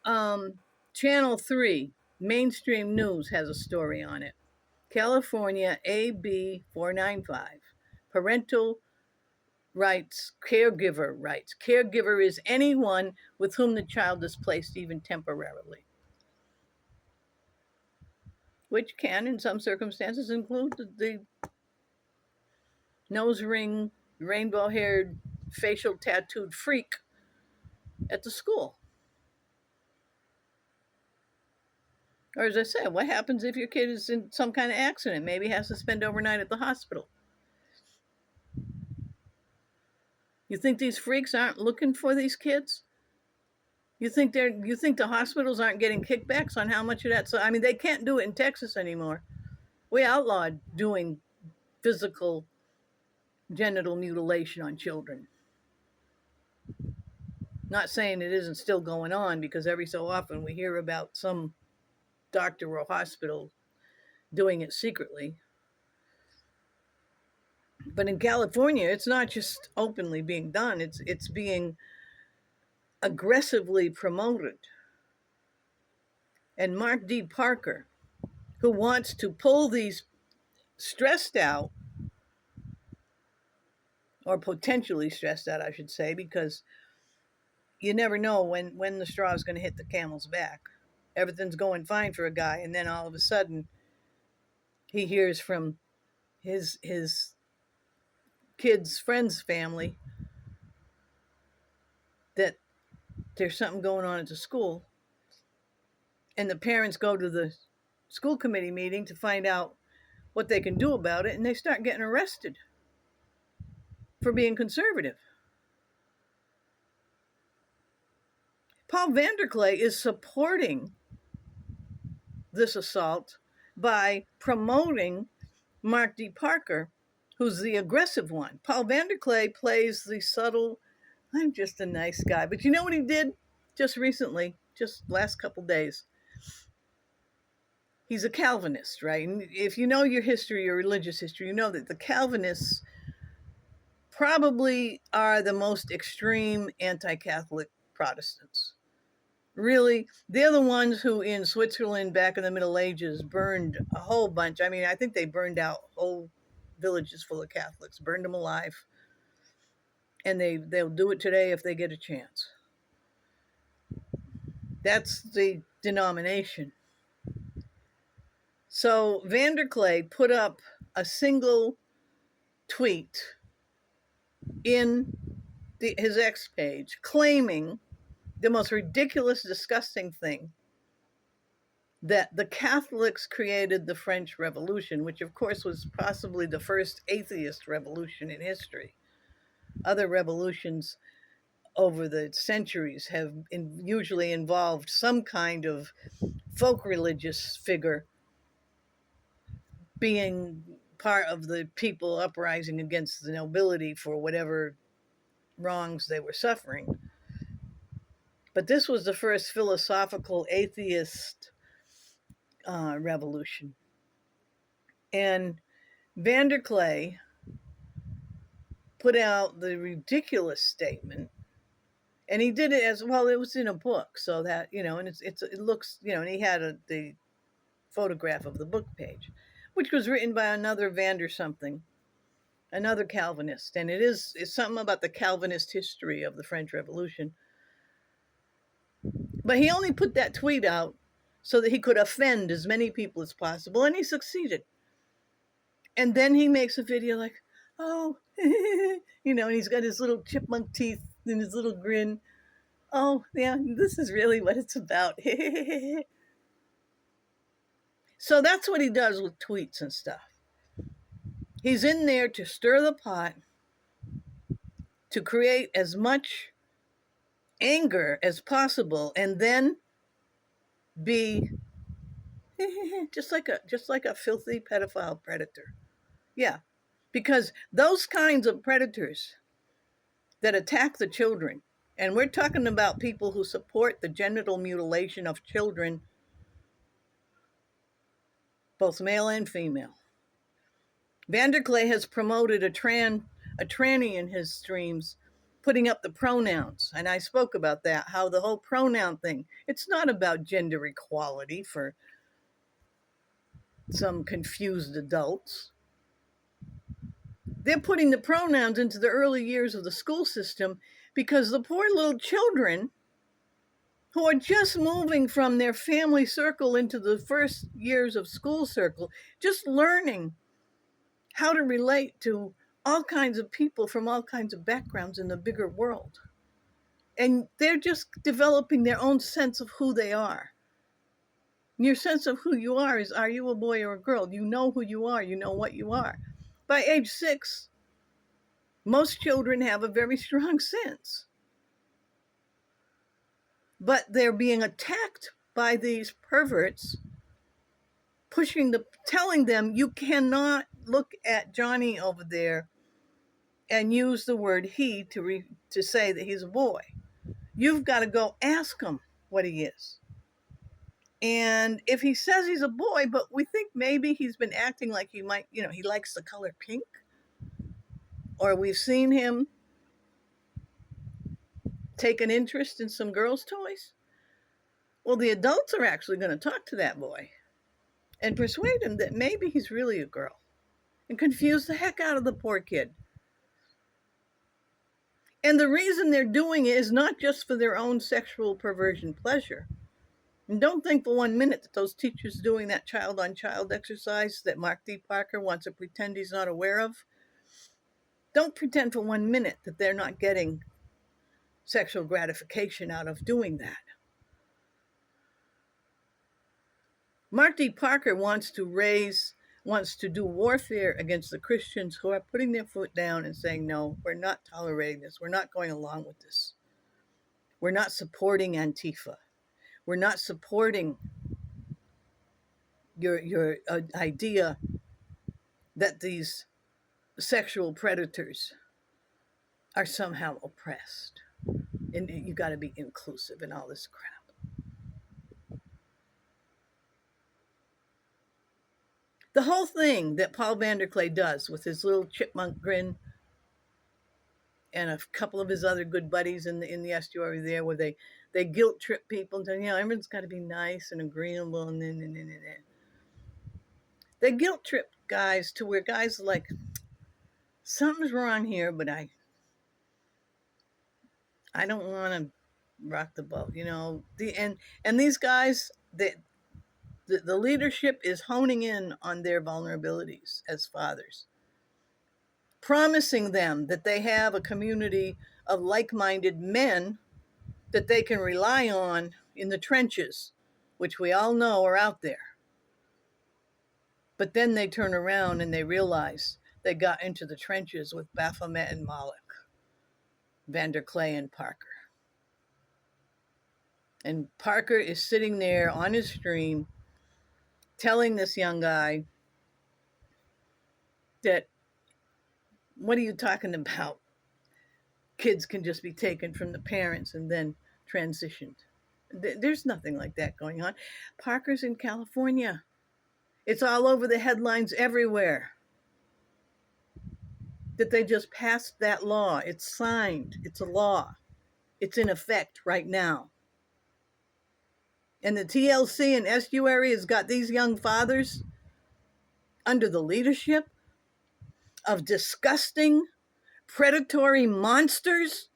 Channel 3, mainstream news, has a story on it. California AB 495, parental rights, caregiver rights. Caregiver is anyone with whom the child is placed, even temporarily, which can, in some circumstances, include the nose ring, rainbow haired, facial tattooed freak at the school. Or, as I said, what happens if your kid is in some kind of accident, maybe has to spend overnight at the hospital? You think these freaks aren't looking for these kids? You think the hospitals aren't getting kickbacks on how much of that? So I mean, they can't do it in Texas anymore. We outlawed doing physical genital mutilation on children. Not saying it isn't still going on, because every so often we hear about some doctor or hospital doing it secretly. But in California, it's not just openly being done, it's being aggressively promoted. And Mark D. Parker, who wants to pull these stressed out, or potentially stressed out, I should say, because you never know when the straw is going to hit the camel's back. Everything's going fine for a guy, and then all of a sudden he hears from his kids' friends' family that there's something going on at the school, and the parents go to the school committee meeting to find out what they can do about it, and they start getting arrested for being conservative. Paul VanderKlay is supporting this assault by promoting Mark D. Parker, who's the aggressive one. Paul VanderKlay plays the subtle, I'm just a nice guy. But you know what he did just recently, just last couple days? He's a Calvinist, right? And if you know your history, your religious history, you know that the Calvinists probably are the most extreme anti-Catholic Protestants. Really, they're the ones who in Switzerland back in the Middle Ages burned a whole bunch. I mean, I think they burned out whole villages full of Catholics, burned them alive. And they'll do it today if they get a chance. That's the denomination. So VanderKlay put up a single tweet in his X page claiming the most ridiculous, disgusting thing, that the Catholics created the French Revolution, which of course was possibly the first atheist revolution in history. Other revolutions over the centuries have usually involved some kind of folk religious figure being part of the people uprising against the nobility for whatever wrongs they were suffering. But this was the first philosophical atheist revolution. And VanderKlay put out the ridiculous statement, and he did it as well. It was in a book, so that, you know, and it looks, you know, and he had the photograph of the book page, which was written by another Vander something, another Calvinist, and it's something about the Calvinist history of the French Revolution. But he only put that tweet out so that he could offend as many people as possible, and he succeeded. And then he makes a video like, oh, you know, and he's got his little chipmunk teeth and his little grin. Oh, yeah, this is really what it's about. So that's what he does with tweets and stuff. He's in there to stir the pot, to create as much anger as possible, and then be just like a filthy pedophile predator. Yeah, because those kinds of predators that attack the children, and we're talking about people who support the genital mutilation of children, both male and female. VanderKlay has promoted a tranny in his streams putting up the pronouns. And I spoke about that, how the whole pronoun thing, it's not about gender equality for some confused adults. They're putting the pronouns into the early years of the school system because the poor little children who are just moving from their family circle into the first years of school circle, just learning how to relate to all kinds of people from all kinds of backgrounds in the bigger world. And they're just developing their own sense of who they are. And your sense of who you are you a boy or a girl? You know who you are, you know what you are. By age 6, most children have a very strong sense. But they're being attacked by these perverts, telling them you cannot look at Johnny over there and use the word he to say that he's a boy. You've got to go ask him what he is. And if he says he's a boy, but we think maybe he's been acting like he might, he likes the color pink, or we've seen him take an interest in some girls' toys, well, the adults are actually going to talk to that boy and persuade him that maybe he's really a girl and confuse the heck out of the poor kid. And the reason they're doing it is not just for their own sexual perversion pleasure. And don't think for 1 minute that those teachers doing that child-on-child exercise that Mark D. Parker wants to pretend he's not aware of, don't pretend for 1 minute that they're not getting sexual gratification out of doing that. Mark D. Parker wants to do warfare against the Christians who are putting their foot down and saying, no, we're not tolerating this. We're not going along with this. We're not supporting Antifa. We're not supporting your idea that these sexual predators are somehow oppressed. And you got to be inclusive and all this crap. The whole thing that Paul VanderKlay does with his little chipmunk grin and a couple of his other good buddies in the estuary there, where they guilt trip people and tell everyone's got to be nice and agreeable, and then. They guilt trip guys to where guys are like, something's wrong here, but I don't want to rock the boat, and these guys, the leadership is honing in on their vulnerabilities as fathers, promising them that they have a community of like-minded men that they can rely on in the trenches, which we all know are out there. But then they turn around and they realize they got into the trenches with Baphomet and Moloch, VanderKlay and Parker. And Parker is sitting there on his stream telling this young guy that, what are you talking about? Kids can just be taken from the parents and then transitioned. There's nothing like that going on. Parker's in California. It's all over the headlines everywhere that they just passed that law. It's signed. It's a law. It's in effect right now. And the TLC and estuary has got these young fathers under the leadership of disgusting, predatory monsters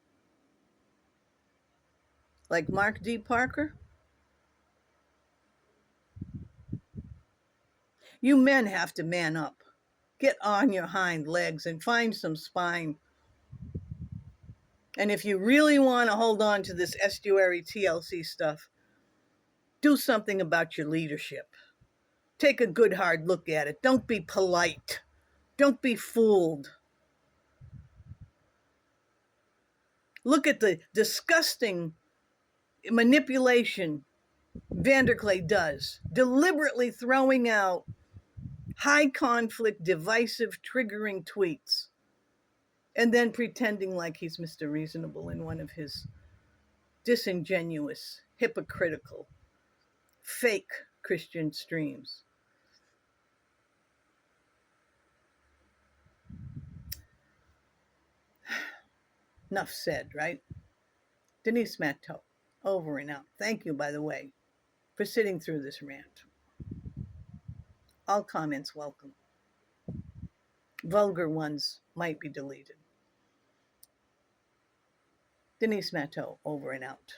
like Mark D. Parker. You men have to man up. Get on your hind legs and find some spine. And if you really want to hold on to this estuary TLC stuff, do something about your leadership. Take a good hard look at it. Don't be polite. Don't be fooled. Look at the disgusting manipulation VanderKlay does, deliberately throwing out high conflict, divisive, triggering tweets, and then pretending like he's Mr. Reasonable in one of his disingenuous, hypocritical, fake Christian streams. Enough said, right? Denise Matteau, over and out. Thank you, by the way, for sitting through this rant. All comments welcome. Vulgar ones might be deleted. Denise Matteau, over and out.